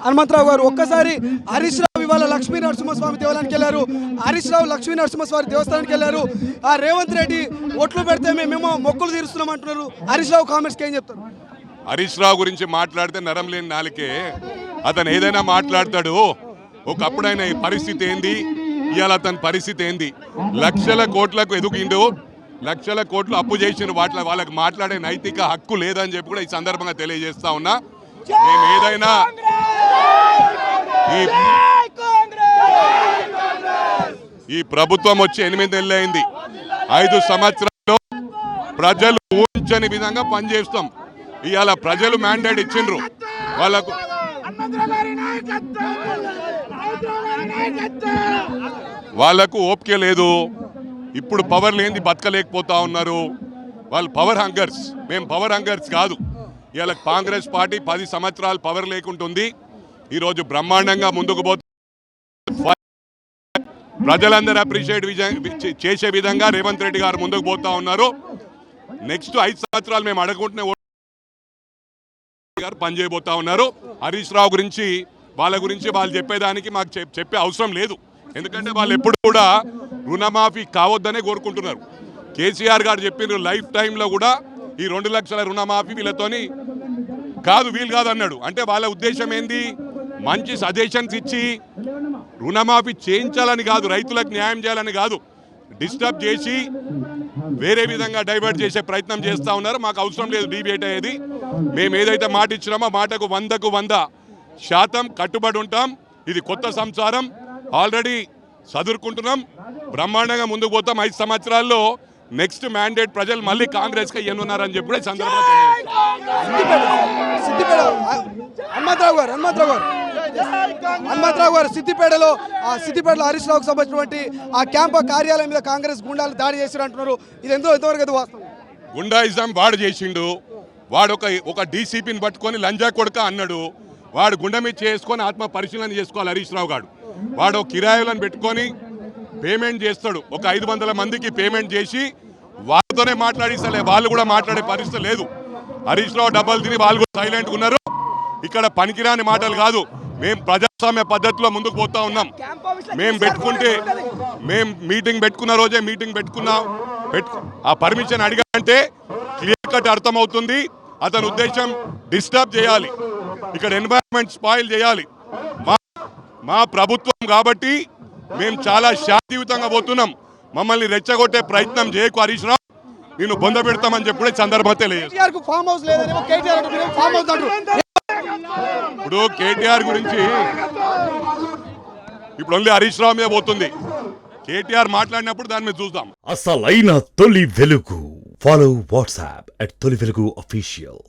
హనుమంతరావు గారు ఒక్కసారి హరీష్ రావు ఇవాళ లక్ష్మీ నరసింహస్వామి దేవాలయానికి వెళ్ళారు. హరీష్ రావు లక్ష్మీ నరసింహస్వామి దేవస్థానానికి వెళ్ళారు. ఆ రేవంత్ రెడ్డి ఒట్లు పెడితే మేమేమో మొక్కులు తీరుస్తున్నాం అంటున్నారు. హరీష్ రావు కామెంట్స్కి ఏం చెప్తారు? హరీష్ రావు గురించి మాట్లాడితే నరం లేని నాలుకే. అతను ఏదైనా మాట్లాడతాడు. ఒకప్పుడైనా ఈ పరిస్థితి ఏంది, ఇవాళ అతని పరిస్థితి ఏంది? లక్షల కోట్లకు ఎదుగుండు, లక్షల కోట్లు అప్పు చేసిన వాళ్ళకి మాట్లాడే నైతిక హక్కు లేదని చెప్పి కూడా ఈ సందర్భంగా తెలియజేస్తా ఉన్నా. మేము ఏదైనా ఈ ప్రభుత్వం వచ్చి 8 నెలలు అయింది. 5 సంవత్సరాల్లో ప్రజలు ఊహించని విధంగా పనిచేస్తాం. ఇవాళ ప్రజలు మ్యాండేట్ ఇచ్చిండ్రు. వాళ్ళకు ఓపిక లేదు. ఇప్పుడు పవర్ లేని బతకలేకపోతా ఉన్నారు. వాళ్ళు పవర్ హంగర్స్. మేము పవర్ హంగర్స్ కాదు. ఇవాళ కాంగ్రెస్ పార్టీ 10 సంవత్సరాలు పవర్ లేకుంటుంది. ఈరోజు బ్రహ్మాండంగా ముందుకు పోతుంది. ప్రజలందరూ అప్రిషియేట్ చేసే విధంగా రేవంత్ రెడ్డి గారు ముందుకు పోతా ఉన్నారు. నెక్స్ట్ 5 సంవత్సరాలు మేము అడగకుంటూనే గారు పనిచేయబోతా ఉన్నారు. హరీష్ రావు గురించి వాళ్ళ గురించి వాళ్ళు చెప్పేదానికి మాకు చెప్పే అవసరం లేదు. ఎందుకంటే వాళ్ళు ఎప్పుడు కూడా రుణమాఫీ కావద్దనే కోరుకుంటున్నారు. కేసీఆర్ గారు చెప్పిన లైఫ్ టైంలో కూడా ఈ 2 లక్షల రుణమాఫీ వీళ్ళతోని వీలు కాదు అన్నాడు. అంటే వాళ్ళ ఉద్దేశం ఏంది? మంచి సజెషన్స్ ఇచ్చి రుణమాఫీ చేయించాలని కాదు, రైతులకు న్యాయం చేయాలని కాదు, డిస్టర్బ్ చేసి వేరే విధంగా డైవర్ట్ చేసే ప్రయత్నం చేస్తూ ఉన్నారు. మాకు అవసరం లేదు డిబేట్ అయ్యేది. మేము ఏదైతే మాట ఇచ్చినామో మాటకు 100% కట్టుబడి ఉంటాం. ఇది కొత్త సంసారం. ఆల్రెడీ చదువుకుంటున్నాం. బ్రహ్మాండంగా ముందుకు పోతాం. 5 సంవత్సరాల్లో నెక్స్ట్ మ్యాండేట్ ప్రజలు మళ్ళీ కాంగ్రెస్కి ఎన్నున్నారని చెప్పి కూడా సందర్భంగా హనుమంతరావు గారు సిద్దిపేటలో హరీష్ రావుకు సంబంధించినటువంటి ఆ క్యాంప్ కార్యాలయం మీద కాంగ్రెస్ గుండాలు దాడి చేశారు అంటున్నారు. ఇది ఎంతవరకు వాస్తవం? గుండాయిజం వాడు చేసిండు. వాడు ఒక డీసీపీని పట్టుకొని లంజా కొడుక అన్నాడు. వాడు గుండె మీద చేసుకొని ఆత్మ పరిశీలన చేసుకోవాలి. హరీష్ రావు గారు వాడు కిరాయిలను పెట్టుకొని పేమెంట్ చేస్తాడు. ఒక 500 మందికి పేమెంట్ చేసి వాళ్ళతోనే మాట్లాడిస్తలే. వాళ్ళు కూడా మాట్లాడే పరిస్థితి లేదు. హరీష్ రావు డబ్బులు తిని వాళ్ళు కూడా సైలెంట్గా ఉన్నారు. ఇక్కడ పనికిరాని మాటలు కాదు. మేము ప్రజాస్వామ్య పద్ధతిలో ముందుకు పోతా ఉన్నాం. మేము మీటింగ్ పెట్టుకున్న రోజే మీటింగ్ పెట్టుకున్నాం. ఆ పర్మిషన్ అడిగాలంటే క్లియర్ కట్ అర్థమవుతుంది. అతని ఉద్దేశం డిస్టర్బ్ చేయాలి, ఇక్కడ ఎన్వైరన్మెంట్ స్పాయిల్ చేయాలి. మా ప్రభుత్వం కాబట్టి మేము చాలా శాంతియుతంగా పోతున్నాం. మమ్మల్ని రెచ్చగొట్టే ప్రయత్నం చేయకు హరీష్ రావు, నేను బొంద పెడతామని చెప్పి సందర్భం తెలియదు. ఇప్పుడు కేటీఆర్ గురించి ఇప్పుడు ఓన్లీ హరీష్ రావు మీద పోతుంది. కేటీఆర్ మాట్లాడినప్పుడు దాని మీద చూద్దాం. అసలైన తొలి వెలుగు. ఫాలో వాట్సాప్ @తొలి వెలుగు official.